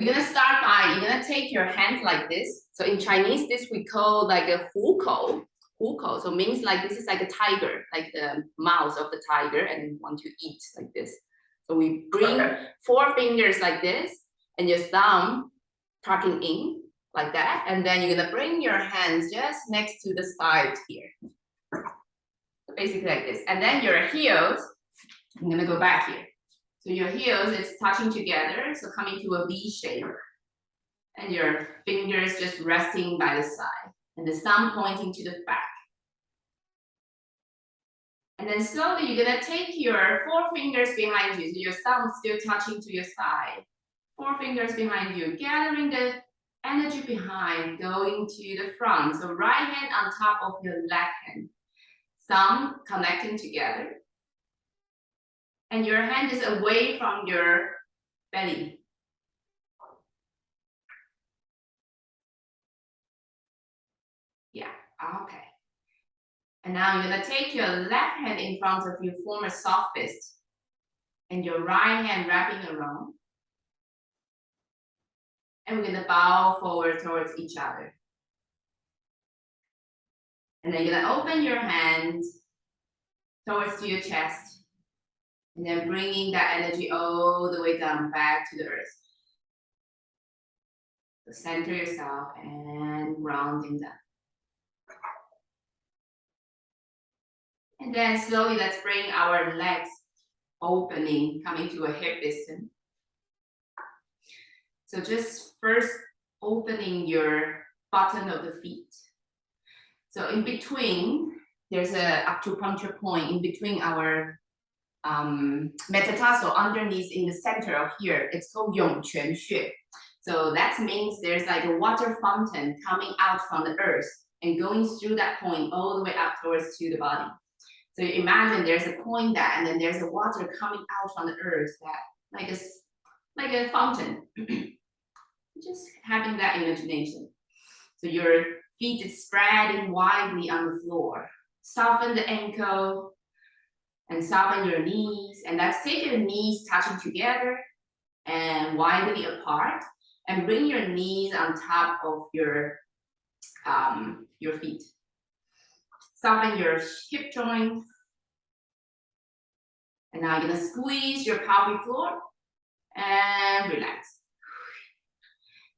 We're gonna start by, you're gonna take your hands like this. So in Chinese, this we call like a hukou. Hukou, so means like this is like a tiger, like the mouth of the tiger, and you want to eat like this. So we bring 4 fingers like this, and your thumb tucking in like that, and then you're gonna bring your hands just next to the side here. So basically like this, and then your heels, I'm gonna go back here. So your heels is touching together, so coming to a V shape. And your fingers just resting by the side. And the thumb pointing to the back. And then slowly you're gonna take your 4 fingers behind you. So your thumb still touching to your side. 4 fingers behind you, gathering the energy behind, going to the front. So right hand on top of your left hand. Thumb connecting together. And your hand is away from your belly. Yeah, okay. And now you're gonna take your left hand in front of you, form a soft fist. And your right hand wrapping around. And we're gonna bow forward towards each other. And then you're gonna open your hands towards to your chest. And then bringing that energy all the way down back to the earth. So center yourself and rounding down. And then slowly let's bring our legs opening, coming to a hip distance. So just first opening your bottom of the feet. So in between, there's a acupuncture point in between our metatarsal underneath in the center of here. It's called Yongquan Xue. So that means there's like a water fountain coming out from the earth and going through that point all the way up towards to the body. So you imagine there's a point that, and then there's a water coming out from the earth that like a fountain. Just having that imagination. So your feet is spreading widely on the floor. Soften the ankle and soften your knees. And let's take your knees touching together and widely apart. And bring your knees on top of your feet. Soften your hip joint. And now you're gonna squeeze your pelvic floor and relax.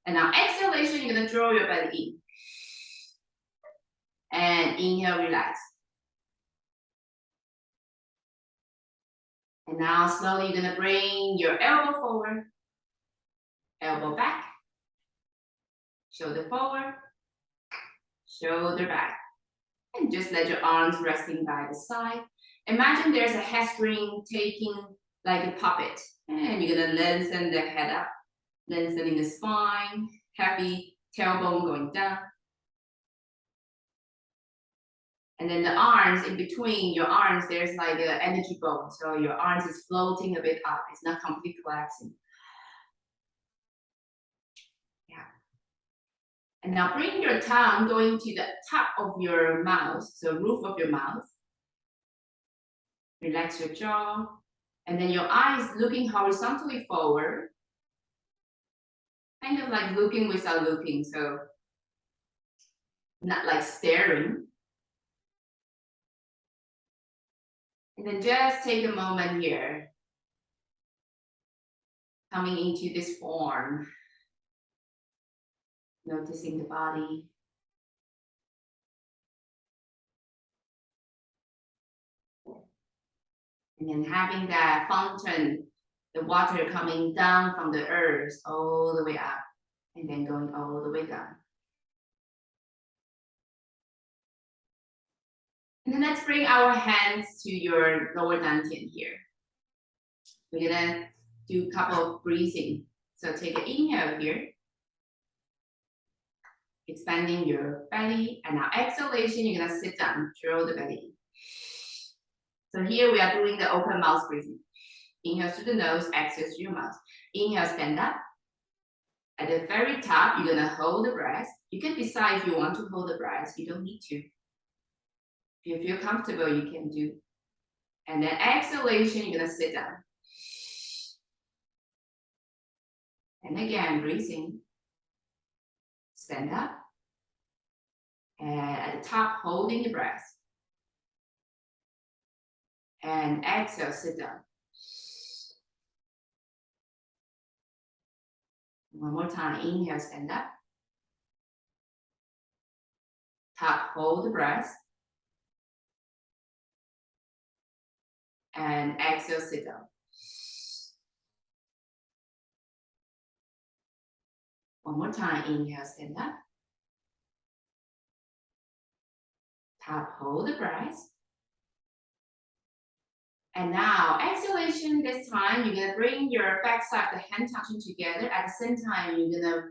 And now exhalation, you're gonna draw your belly in. And inhale, relax. And now slowly you're gonna bring your elbow forward, elbow back, shoulder forward, shoulder back. And just let your arms resting by the side. Imagine there's a head spring taking like a puppet. And you're gonna lengthen the head up, lengthening the spine, heavy tailbone going down. And then the arms, in between your arms, there's like an energy bone. So your arms is floating a bit up. It's not completely collapsing. Yeah. And now bring your tongue going to the top of your mouth, so roof of your mouth. Relax your jaw. And then your eyes looking horizontally forward. Kind of like looking without looking, so not like staring. And then just take a moment here. Coming into this form. Noticing the body. And then having that fountain, the water coming down from the earth all the way up. And then going all the way down. And then let's bring our hands to your lower dantian here. We're gonna do a couple of breathing. So take an inhale here. Expanding your belly. And now exhalation, you're gonna sit down, draw the belly. So here we are doing the open mouth breathing. Inhale through the nose, exhale through your mouth. Inhale, stand up. At the very top, you're gonna hold the breath. You can decide if you want to hold the breath. You don't need to. If you feel comfortable, you can do. And then exhalation, you're gonna sit down. And again, breathe in. Stand up. And at the top, holding the breath. And exhale, sit down. One more time, inhale, stand up. Top, hold the breath. And exhale, sit down. One more time, inhale, stand up. Top, hold the breath. And now, exhalation, this time, you're gonna bring your backside, the hand touching together. At the same time, you're gonna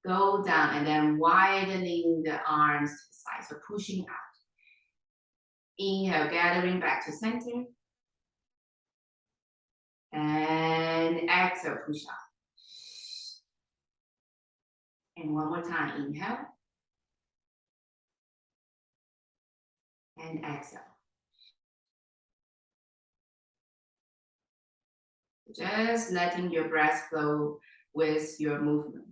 go down and then widening the arms to the side, so pushing out. Inhale, gathering back to center. And exhale, push out. And one more time, inhale. And exhale. Just letting your breath flow with your movement.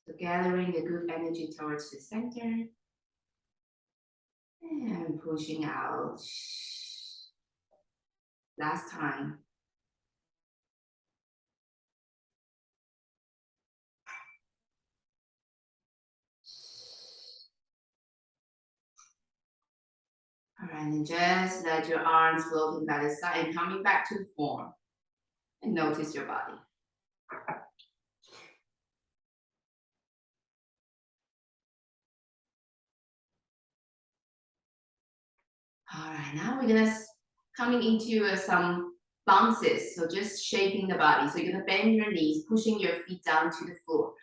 So gathering the good energy towards the center. And pushing out. Last time. All right, and just let your arms floating by the side and coming back to form. And notice your body. All right, now we're gonna coming into some bounces. So just shaping the body. So you're gonna bend your knees, pushing your feet down to the floor.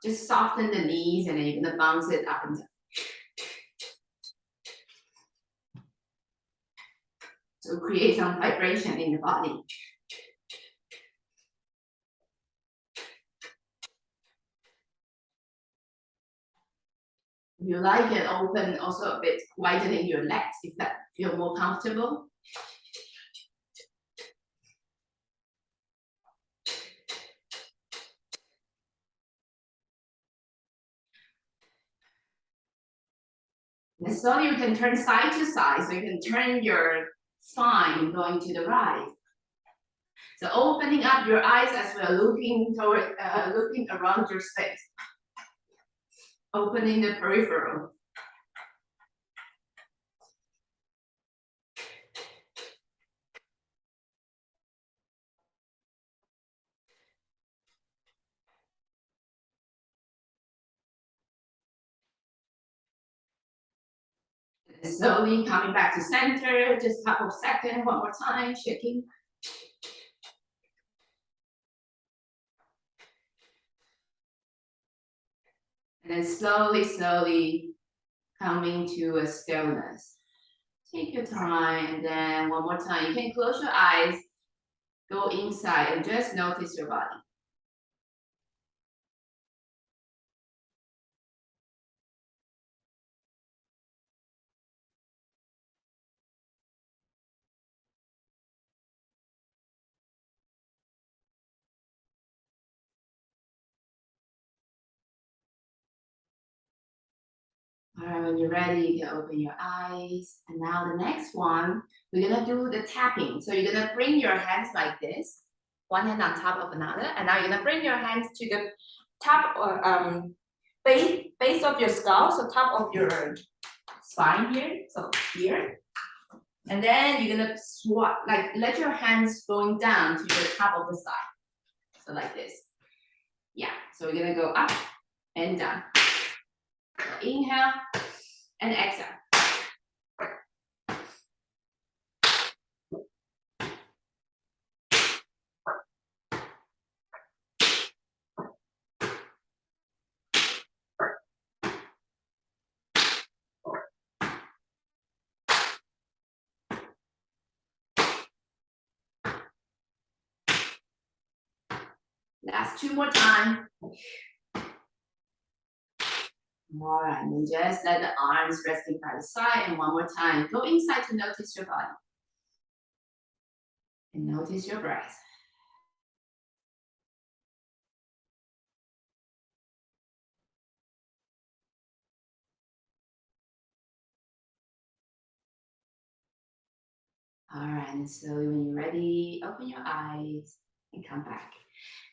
Just soften the knees and then you're gonna bounce it up and down. So create some vibration in the body. If you like it, open also a bit, widening your legs if that feel more comfortable. And so you can turn side to side, so you can turn your spine going to the right. So opening up your eyes as well, looking toward, looking around your space. Opening the peripheral. And slowly coming back to center, just a couple of seconds, one more time, shaking. And then slowly, slowly coming to a stillness. Take your time, and then one more time. You can close your eyes, go inside, and just notice your body. All right, when you're ready, you can open your eyes. And now the next one, we're gonna do the tapping. So you're gonna bring your hands like this, one hand on top of another, and now you're gonna bring your hands to the top or base of your skull, so top of your spine here, so here. And then you're gonna swap, like let your hands going down to the top of the side. So like this. Yeah, so we're gonna go up and down. So inhale and exhale. Last two more times. All right, and then just let the arms resting by the side, and one more time. Go inside to notice your body. And notice your breath. All right, and slowly when you're ready, open your eyes and come back.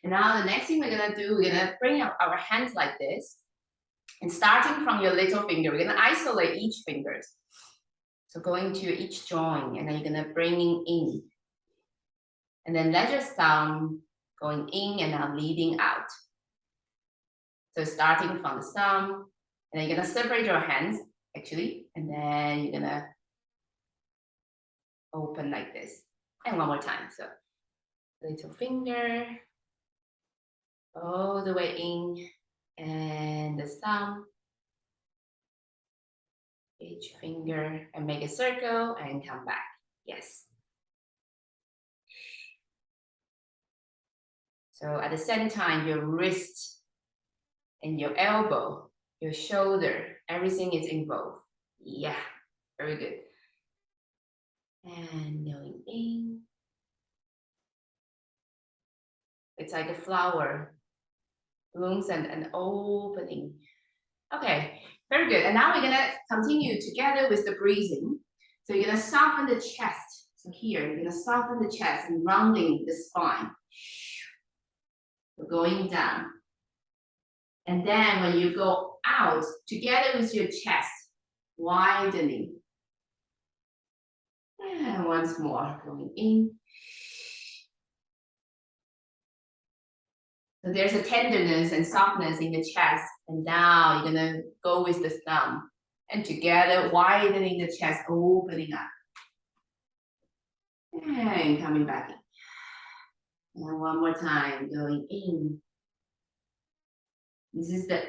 And now the next thing we're gonna do, we're gonna bring up our hands like this. And starting from your little finger, we're gonna isolate each fingers. So going to each joint, and then you're gonna bring in. And then let your thumb going in and now leading out. So starting from the thumb, and then you're gonna separate your hands, actually, and then you're gonna open like this. And one more time, so little finger, all the way in, and the thumb, each finger, and make a circle and come back. Yes. So at the same time, your wrist and your elbow, your shoulder, everything is involved. Yeah, very good. And going in. It's like a flower, blooms and opening. Okay, very good. And now we're gonna continue together with the breathing. So you're gonna soften the chest. So here, you're gonna soften the chest and rounding the spine. So going down. And then when you go out, together with your chest, widening. And once more, going in. So there's a tenderness and softness in the chest. And now you're gonna go with the thumb. And together, widening the chest, opening up. And coming back in. And one more time, going in. This is the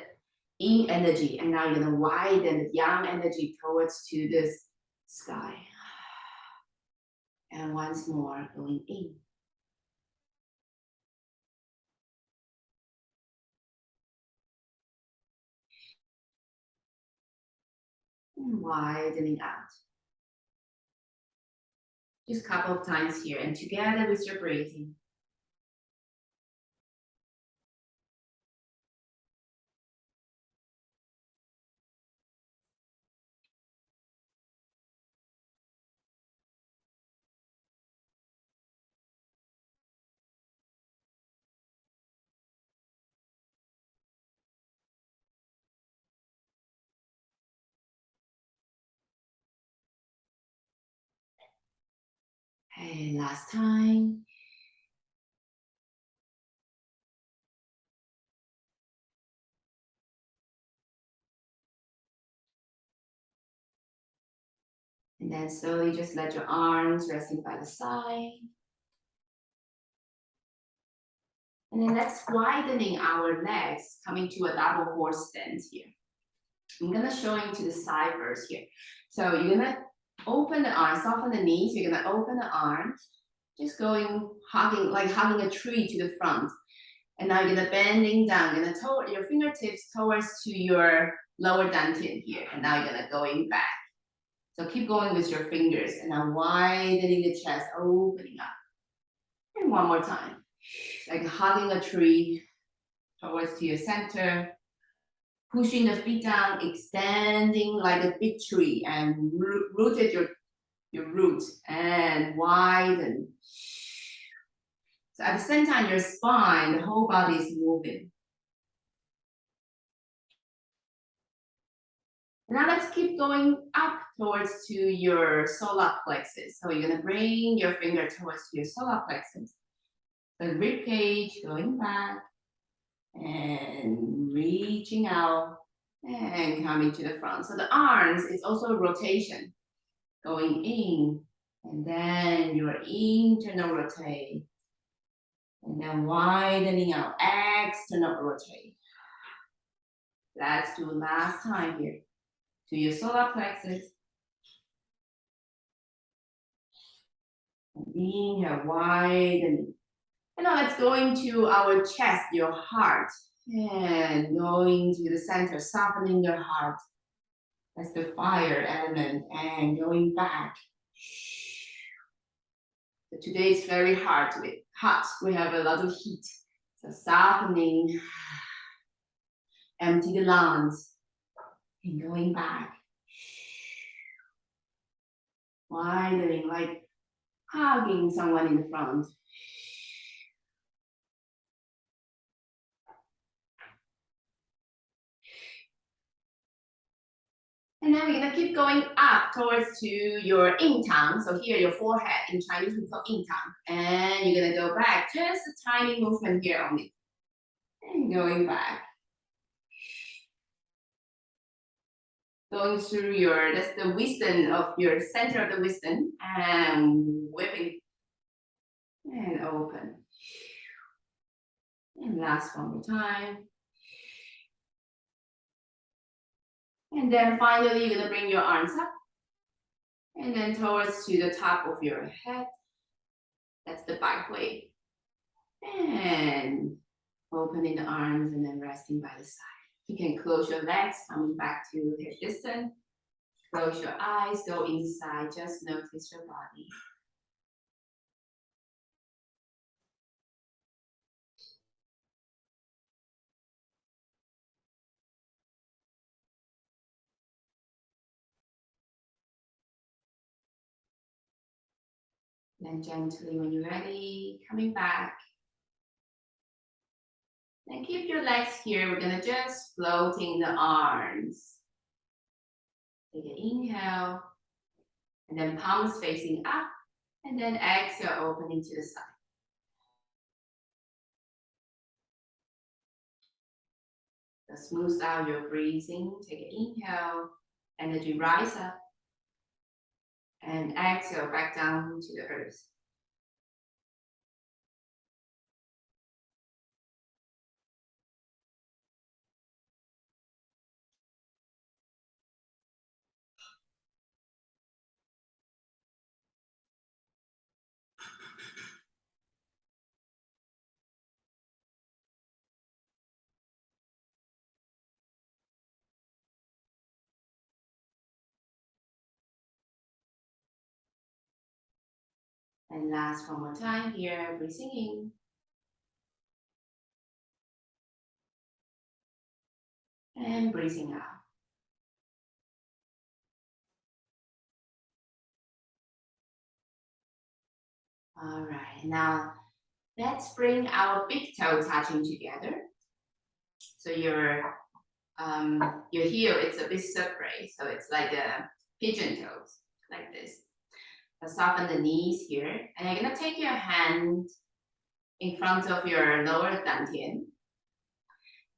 in energy. And now you're gonna widen the yang energy towards to this sky. And once more, going in. And widening out. Just a couple of times here and together with your breathing. And last time. And then slowly just let your arms resting by the side. And then let's widening our legs, coming to a double horse stance here. I'm gonna show you to the side first here. So you're gonna open the arms, soften the knees. You're gonna open the arms, just going, hugging, like hugging a tree to the front. And now you're gonna bending down, you're gonna your fingertips towards to your lower dantian here. And now you're gonna going back. So keep going with your fingers and now widening the chest, opening up. And one more time. Like hugging a tree towards to your center. Pushing the feet down, extending like a big tree and rooted your roots and widen. So at the same time, your spine, the whole body is moving. Now let's keep going up towards to your solar plexus. So you're gonna bring your finger towards your solar plexus. The rib cage going back and reaching out and coming to the front. So the arms is also rotation, going in and then your internal rotate and then widening out, external rotate. Let's do last time here. To your solar plexus. Inhale, widening. And now let's go into our chest, your heart. And going to the center, softening your heart. That's the fire element. And going back. But today it's very hot. We have a lot of heat. So softening, empty the lungs, and going back. Widening, like hugging someone in the front. And then we're gonna keep going up towards to your yin tongue. So here, your forehead, in Chinese we call yin tongue. And you're gonna go back, just a tiny movement here only. And going back. Going through that's the wisdom of your center of the wisdom. And whipping. And open. And last one more time. And then finally, you're gonna bring your arms up. And then towards to the top of your head. That's the back way. And opening the arms and then resting by the side. You can close your legs, coming back to hip distance. Close your eyes, go inside, just notice your body. Then gently, when you're ready, coming back. Then keep your legs here. We're gonna just floating the arms. Take an inhale, and then palms facing up, and then exhale, opening to the side. So smooth out your breathing. Take an inhale, energy rise up, and exhale back down to the earth. And last one more time here, breathing in. And breathing out. All right, now let's bring our big toe touching together. So your heel, it's a bit separate, so it's like a pigeon toes, like this. So soften the knees here, and you're gonna take your hand in front of your lower dantian.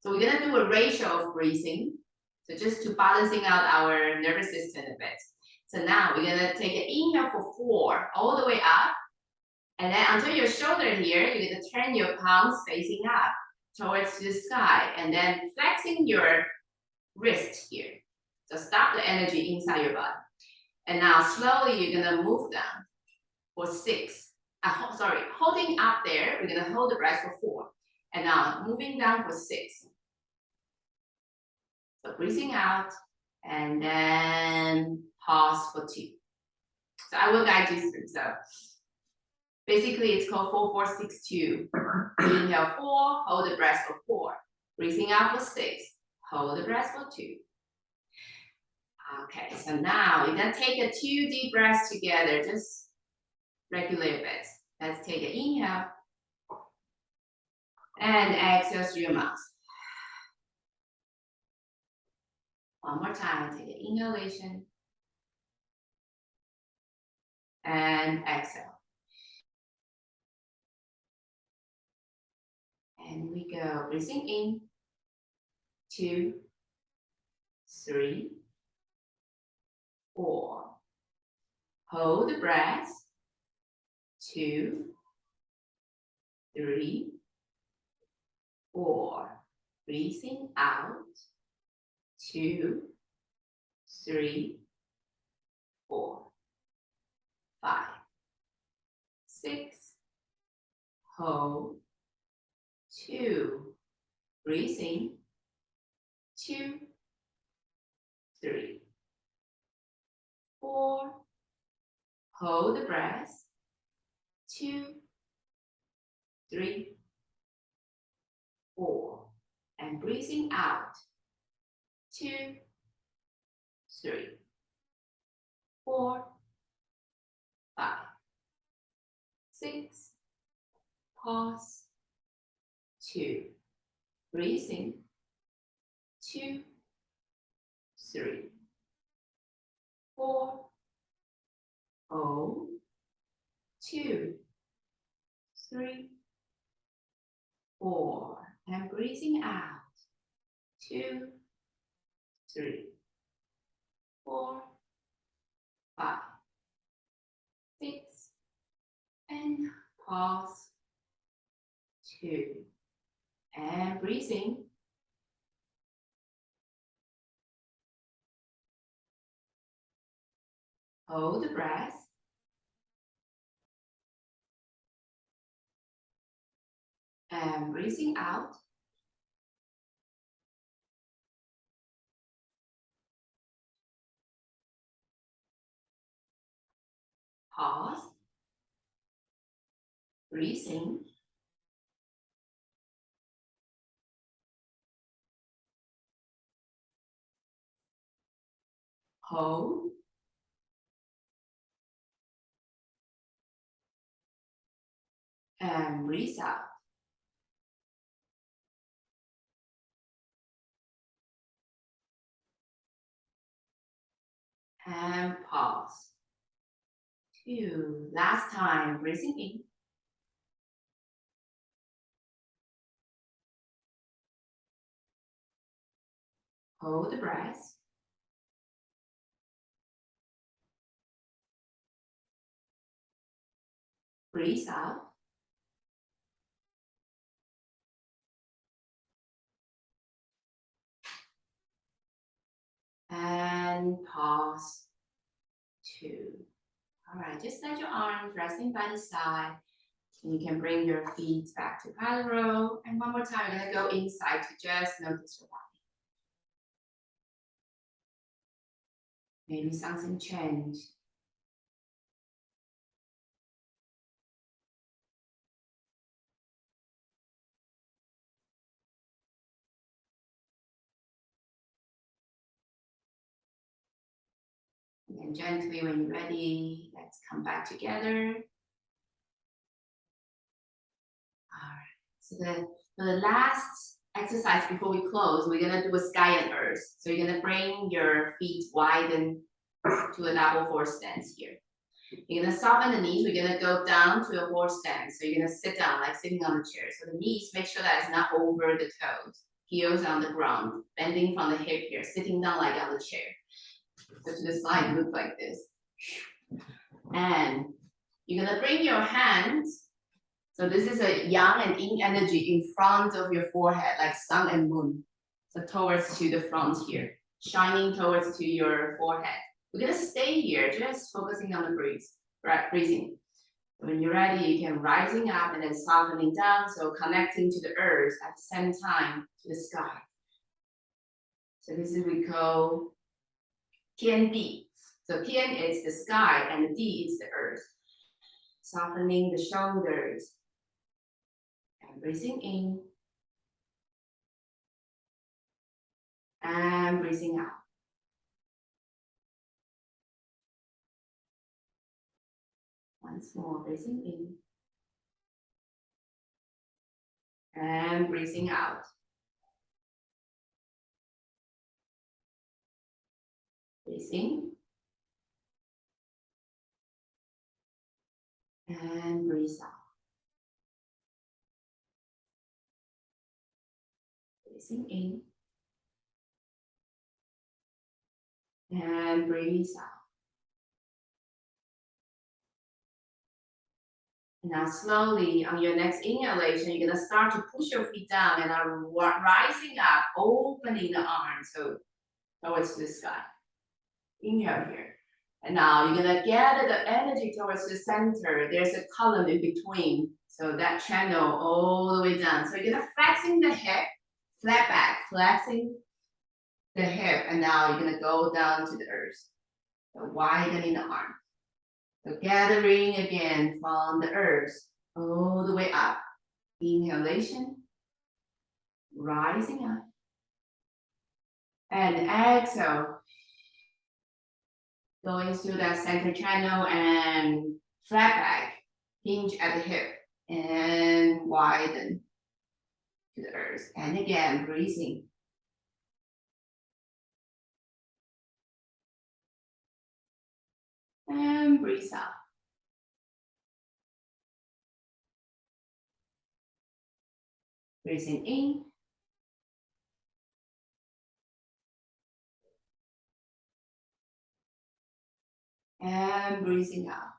So we're gonna do a ratio of breathing, so just to balancing out our nervous system a bit. So now we're gonna take an inhale for 4, all the way up, and then until your shoulder here, you're gonna turn your palms facing up towards the sky, and then flexing your wrist here. So stop the energy inside your body. And now slowly you're gonna move down for 6. Holding up there, we're gonna hold the breath for 4. And now moving down for 6. So breathing out, and then pause for 2. So I will guide you through. So basically it's called 4-4-6-2. Inhale 4, hold the breath for 4. Breathing out for 6, hold the breath for 2. Okay, so now we're gonna take a 2 deep breaths together, just regulate a bit. Let's take an inhale. And exhale through your mouth. One more time, take an inhalation. And exhale. And we go, breathing in. 2, 3, 4. Hold the breath. 2, 3, 4. Breathing out. 2, 3, 4, 5, 6. Hold. 2. Breathing. 2, 3, 4. Hold the breath. 2, 3, 4. And breathing out. 2, 3, 4, 5, 6. Pause. 2. Breathing. 2, 3, 4. Hold. 2, 3, 4. And breathing out. 2, 3, 4, 5, 6. And pause. 2. And breathing. Hold the breath. And breathing out. Pause. Breathing. Hold. And breathe out. And pause. 2. Last time, breathing in. Hold the breath. Breathe out. And pause. 2. All right, just let your arms resting by the side. And you can bring your feet back to parallel. And one more time, you're gonna go inside to just notice your body. Maybe something changed. And then gently, when you're ready, let's come back together. All right, so for the last exercise before we close, we're gonna do a sky and earth. So you're gonna bring your feet widen to a double horse stance here. You're gonna soften the knees. We're gonna go down to a horse stance. So you're gonna sit down, like sitting on the chair. So the knees, make sure that it's not over the toes. Heels on the ground, bending from the hip here, sitting down like on the chair. So to the side, look like this. And you're gonna bring your hands. So this is a yang and yin energy in front of your forehead, like sun and moon. So towards to the front here, shining towards to your forehead. We're gonna stay here, just focusing on the breathing. When you're ready, you can rising up and then softening down, so connecting to the earth at the same time to the sky. So this is we call Tian Di. So Tian is the sky and the Di is the earth. Softening the shoulders and breathing in and breathing out. Once more, breathing in and breathing out. Breathing and breathe out. Breathing in and breathe out. Now slowly on your next inhalation, you're gonna start to push your feet down and are rising up, opening the arms so towards the sky. Inhale here. And now you're gonna gather the energy towards the center. There's a column in between. So that channel all the way down. So you're gonna flexing the hip, flat back, flexing the hip. And now you're gonna go down to the earth. So widening the arm. So gathering again from the earth all the way up. Inhalation, rising up. And exhale, going through that center channel and flat back, hinge at the hip, and widen to the earth. And again, breathing. And breathe out. Breathing in. And breathing out.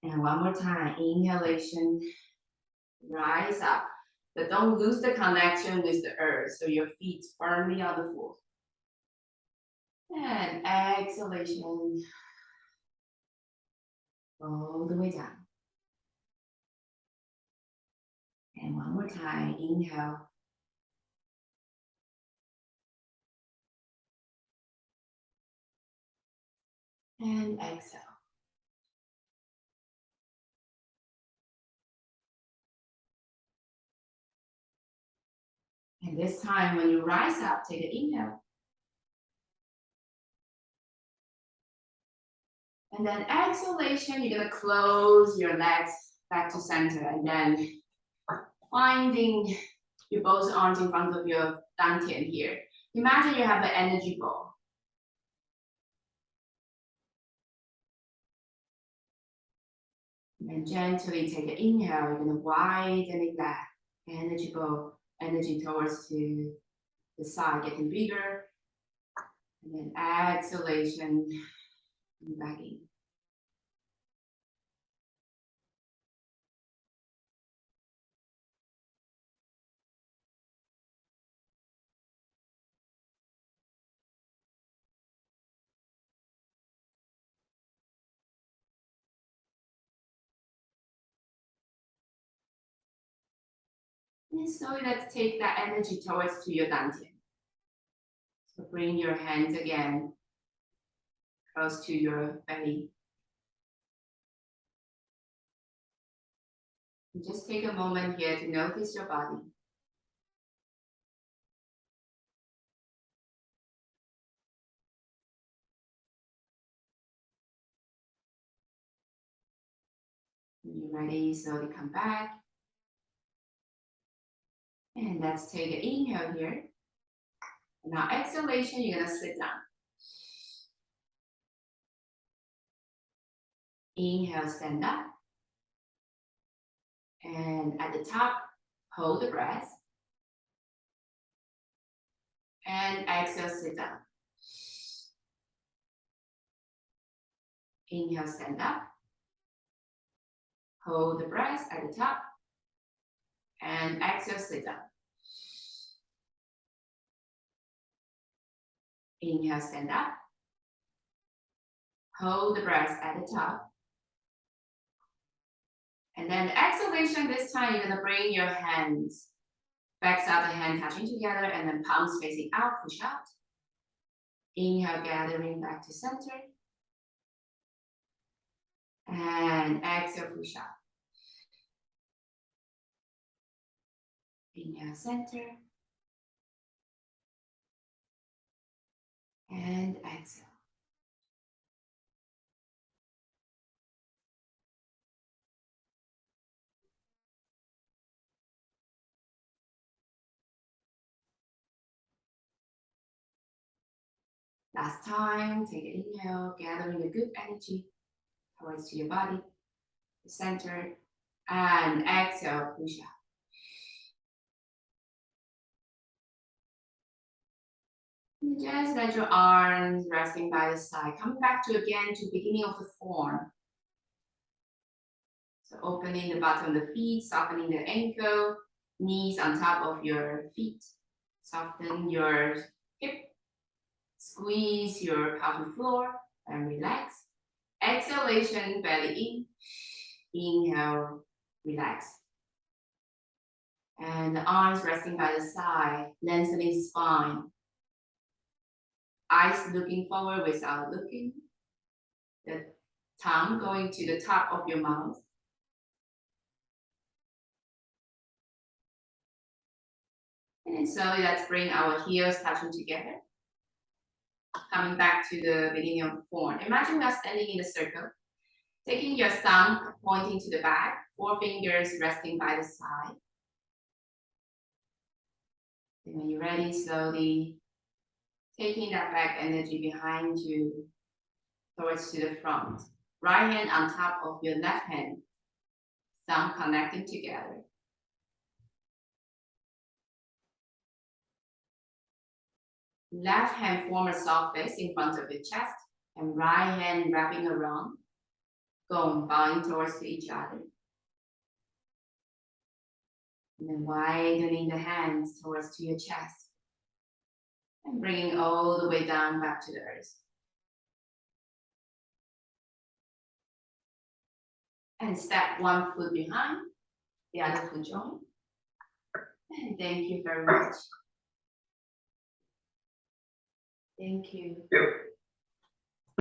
And one more time, inhalation, rise up. But don't lose the connection with the earth, so your feet firmly on the floor. And exhalation, all the way down. And one more time, inhale. And exhale. And this time, when you rise up, take an inhale. And then exhalation, you're gonna close your legs back to center, and then finding your both arms in front of your dantian here. Imagine you have an energy ball. And gently take an inhale, you're gonna widen it back. Energy ball, energy towards to the side, getting bigger. And then exhalation, back in. And slowly let's take that energy towards to your dantian. So bring your hands again close to your belly. And just take a moment here to notice your body. When you're ready, slowly come back. And let's take an inhale here. And now exhalation, you're gonna sit down. Inhale, stand up. And at the top, hold the breath. And exhale, sit down. Inhale, stand up. Hold the breath at the top. And exhale, sit down. Inhale, stand up. Hold the breath at the top. And then exhalation, this time you're gonna bring your hands, backs of the hand touching together, and then palms facing out, push out. Inhale, gathering back to center. And exhale, push out. Inhale, center. And exhale. Last time, take an inhale, gathering a good energy towards to your body, the center, and exhale, push out. And just let your arms resting by the side. Coming back to again to beginning of the form. So opening the bottom of the feet, softening the ankle, knees on top of your feet. Soften your hip. Squeeze your pelvic floor and relax. Exhalation, belly in. Inhale, relax. And the arms resting by the side, lengthening spine. eyes looking forward without looking. The tongue going to the top of your mouth. And slowly let's bring our heels touching together. Coming back to the beginning of the form. Imagine we are standing in a circle. Taking your thumb pointing to the back, 4 fingers resting by the side. And when you're ready, slowly taking that back energy behind you towards to the front. Right hand on top of your left hand. Thumb connecting together. Left hand form a soft base in front of your chest, and right hand wrapping around, going bowing towards to each other. And then widening the hands towards to your chest, and bringing all the way down back to the earth. And step 1 foot behind, the other foot join. And thank you very much. Thank you. Yep.